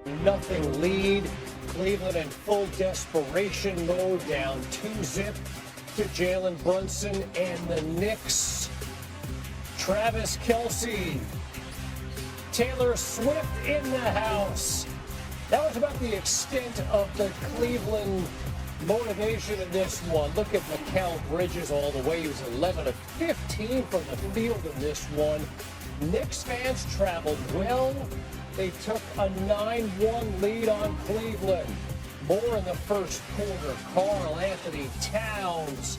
0-0 lead. Cleveland in full desperation mode, down 2-0 to Jalen Brunson and the Knicks. Travis Kelce, Taylor Swift in the house. That was about the extent of the Cleveland motivation in this one. Look at Mikal Bridges all the way. He was 11 of 15 from the field in this one. Knicks fans traveled well. They took a 9-1 lead on Cleveland. More in the first quarter. Karl Anthony Towns,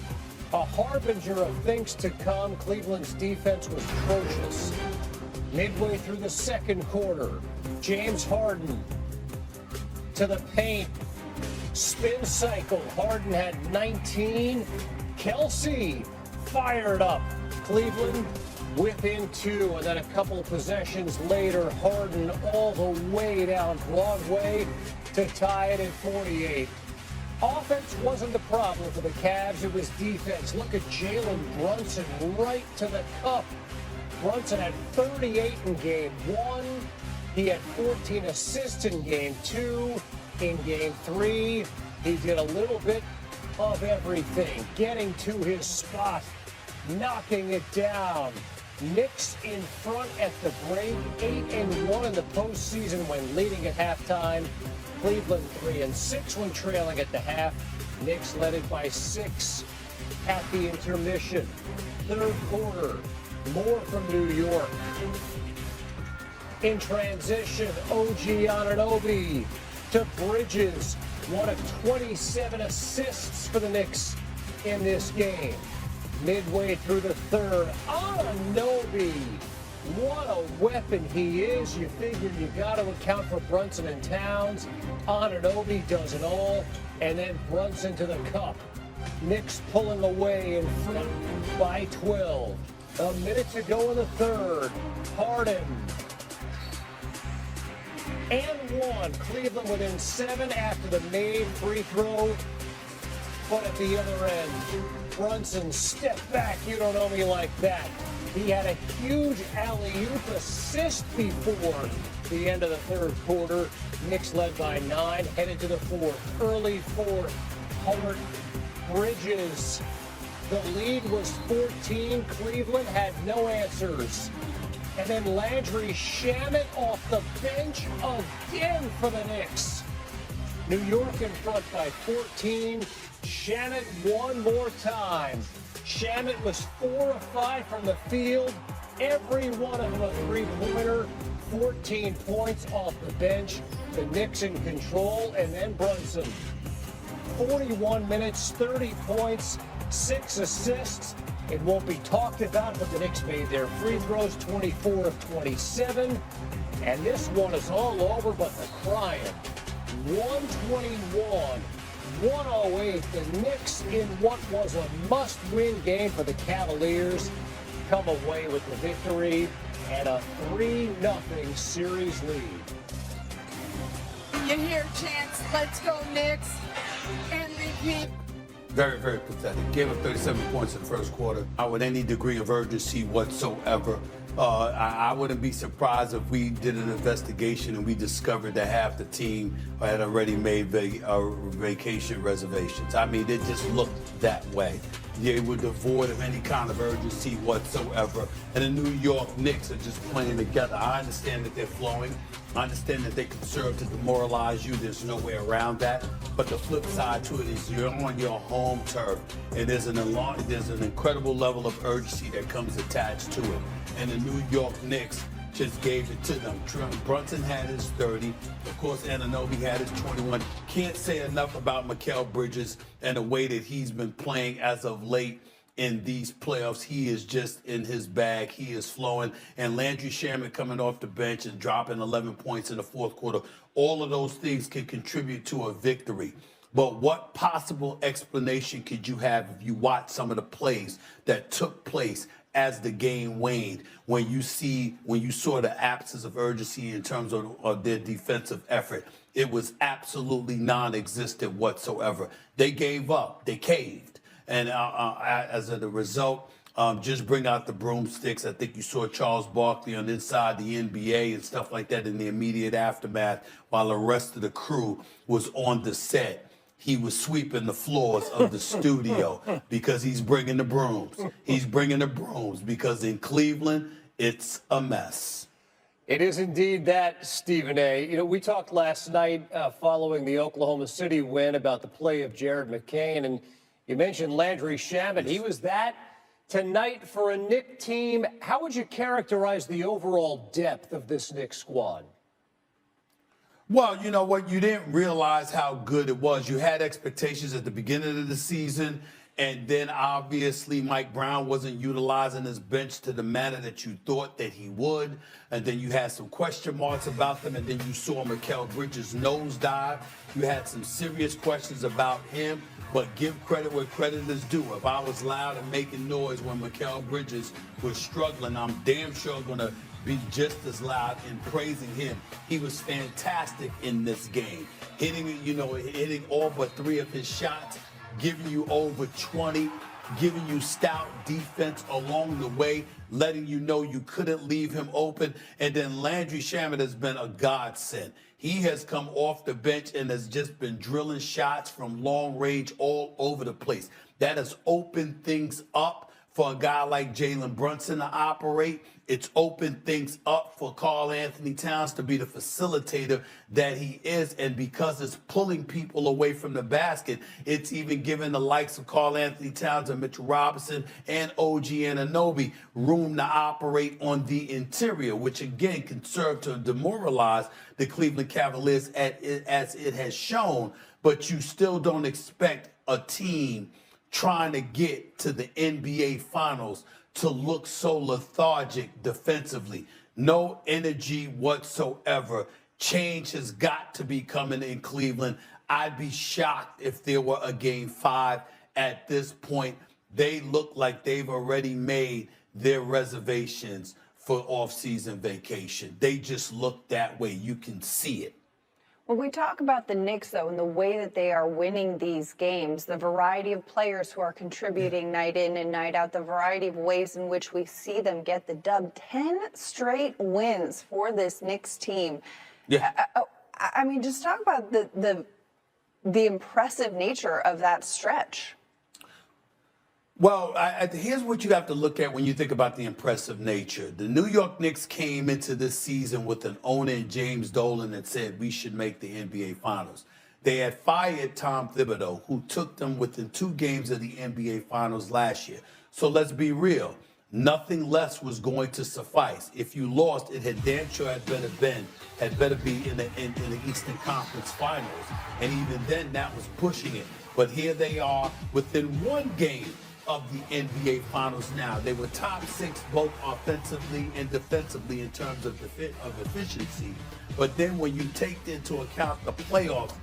a harbinger of things to come. Cleveland's defense was atrocious. Midway through the second quarter, James Harden to the paint. Spin cycle. Harden had 19. Kelce fired up. Cleveland within 2. And then a couple of possessions later, Harden all the way down Broadway to tie it at 48. Offense wasn't the problem for the Cavs. It was defense. Look at Jalen Brunson right to the cup. Brunson had 38 in game 1. He had 14 assists in game 2. In game 3, he did a little bit of everything, getting to his spot, knocking it down. Knicks in front at the break, 8-1 in the postseason when leading at halftime. Cleveland 3-6 when trailing at the half. Knicks led it by 6 at the intermission. Third quarter, more from New York. In transition, OG Anunoby to Bridges, one of 27 assists for the Knicks in this game. Midway through the third, Anunoby, what a weapon he is. You figure you got to account for Brunson and Towns. Anunoby does it all, and then Brunson to the cup. Knicks pulling away in front by 12. A minute to go in the third. Harden. And 1. Cleveland within 7 after the made free throw. But at the other end, Brunson, step back, you don't know me like that. He had a huge alley-oop assist before the end of the third quarter. Knicks led by 9, headed to the fourth. Early fourth, Howard Bridges. The lead was 14. Cleveland had no answers. And then Landry Shannon off the bench again for the Knicks. New York in front by 14. Shannon one more time. Shannon was 4 of 5 from the field. Every one of them a three-pointer. 14 points off the bench. The Knicks in control. And then Brunson. 41 minutes, 30 points, 6 assists. It won't be talked about, but the Knicks made their free throws, 24 of 27. And this one is all over but the crying. 121, 108. The Knicks, in what was a must-win game for the Cavaliers, come away with the victory and a 3-0 series lead. You hear chants, let's go Knicks, and repeat. Very, very pathetic. Gave up 37 points in the first quarter with any degree of urgency whatsoever. I wouldn't be surprised if we did an investigation and we discovered that half the team had already made vacation reservations. I mean, it just looked that way. They were devoid of any kind of urgency whatsoever. And the New York Knicks are just playing together. I understand that they're flowing. I understand that they can serve to demoralize you. There's no way around that. But the flip side to it is you're on your home turf. And there's an incredible level of urgency that comes attached to it. And the New York Knicks just gave it to them. Brunson had his 30. Of course, Anunoby had his 21. Can't say enough about Mikal Bridges and the way that he's been playing as of late in these playoffs. He is just in his bag. He is flowing. And Landry Shannon coming off the bench and dropping 11 points in the fourth quarter. All of those things can contribute to a victory. But what possible explanation could you have if you watch some of the plays that took place as the game waned, when you saw the absence of urgency in terms of their defensive effort? It was absolutely non-existent whatsoever. They gave up. They caved. And as a result, Just bring out the broomsticks. I think you saw Charles Barkley on inside the NBA and stuff like that in the immediate aftermath while the rest of the crew was on the set. He was sweeping the floors of the studio because he's bringing the brooms. He's bringing the brooms because in Cleveland, it's a mess. It is indeed that, Stephen A. You know, we talked last night following the Oklahoma City win about the play of Jared McCain, and you mentioned Landry Shamet. He was that tonight for a Knicks team. How would you characterize the overall depth of this Knicks squad? Well, you know what? You didn't realize how good it was. You had expectations at the beginning of the season, and then obviously Mike Brown wasn't utilizing his bench to the manner that you thought that he would. And then you had some question marks about them, and then you saw Mikal Bridges nosedive. You had some serious questions about him, but give credit where credit is due. If I was loud and making noise when Mikal Bridges was struggling, I'm damn sure going to be just as loud in praising him. He was fantastic in this game, hitting all but 3 of his shots, giving you over 20, giving you stout defense along the way, letting you know you couldn't leave him open. And then Landry Shamet has been a godsend. He has come off the bench and has just been drilling shots from long range all over the place. That has opened things up for a guy like Jalen Brunson to operate. It's opened things up for Karl Anthony Towns to be the facilitator that he is. And because it's pulling people away from the basket, it's even giving the likes of Karl Anthony Towns and Mitchell Robinson and OG Anunoby room to operate on the interior, which again can serve to demoralize the Cleveland Cavaliers as it has shown. But you still don't expect a team trying to get to the NBA Finals to look so lethargic defensively. No energy whatsoever. Change has got to be coming in Cleveland. I'd be shocked if there were a Game 5 at this point. They look like they've already made their reservations for off-season vacation. They just look that way. You can see it. When we talk about the Knicks, though, and the way that they are winning these games, the variety of players who are contributing night in and night out, the variety of ways in which we see them get the dub, 10 straight wins for this Knicks team. Yeah. I mean, just talk about the impressive nature of that stretch. Well, here's what you have to look at when you think about the impressive nature. The New York Knicks came into this season with an owner in James Dolan that said we should make the NBA Finals. They had fired Tom Thibodeau, who took them within 2 games of the NBA Finals last year. So let's be real. Nothing less was going to suffice. If you lost, it had damn sure had better be in the Eastern Conference Finals. And even then, that was pushing it. But here they are within 1 game of the NBA Finals now. They were top 6 both offensively and defensively in terms of efficiency. But then when you take into account the playoffs,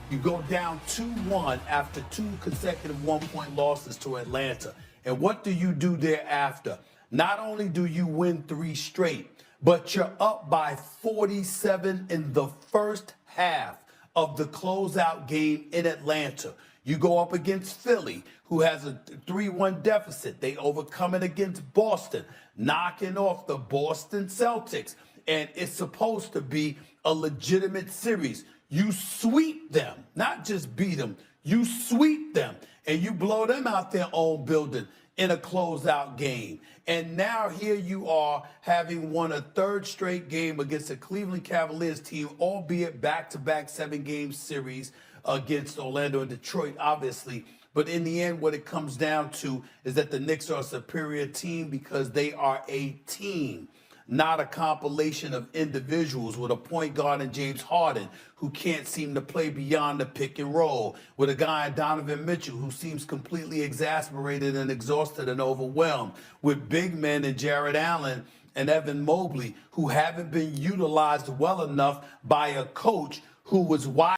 you go down 2-1 after 2 consecutive 1-point losses to Atlanta. And what do you do thereafter? Not only do you win 3 straight, but you're up by 47 in the first half of the closeout game in Atlanta. You go up against Philly, who has a 3-1 deficit. They overcome it against Boston, knocking off the Boston Celtics. And it's supposed to be a legitimate series. You sweep them, not just beat them. You sweep them, and you blow them out their own building in a closeout game. And now here you are having won a 3rd straight game against a Cleveland Cavaliers team, albeit back-to-back 7-game series against Orlando and Detroit, obviously. But in the end, what it comes down to is that the Knicks are a superior team because they are a team, not a compilation of individuals with a point guard in James Harden who can't seem to play beyond the pick and roll, with a guy in Donovan Mitchell who seems completely exasperated and exhausted and overwhelmed, with big men in Jared Allen and Evan Mobley who haven't been utilized well enough by a coach who was wide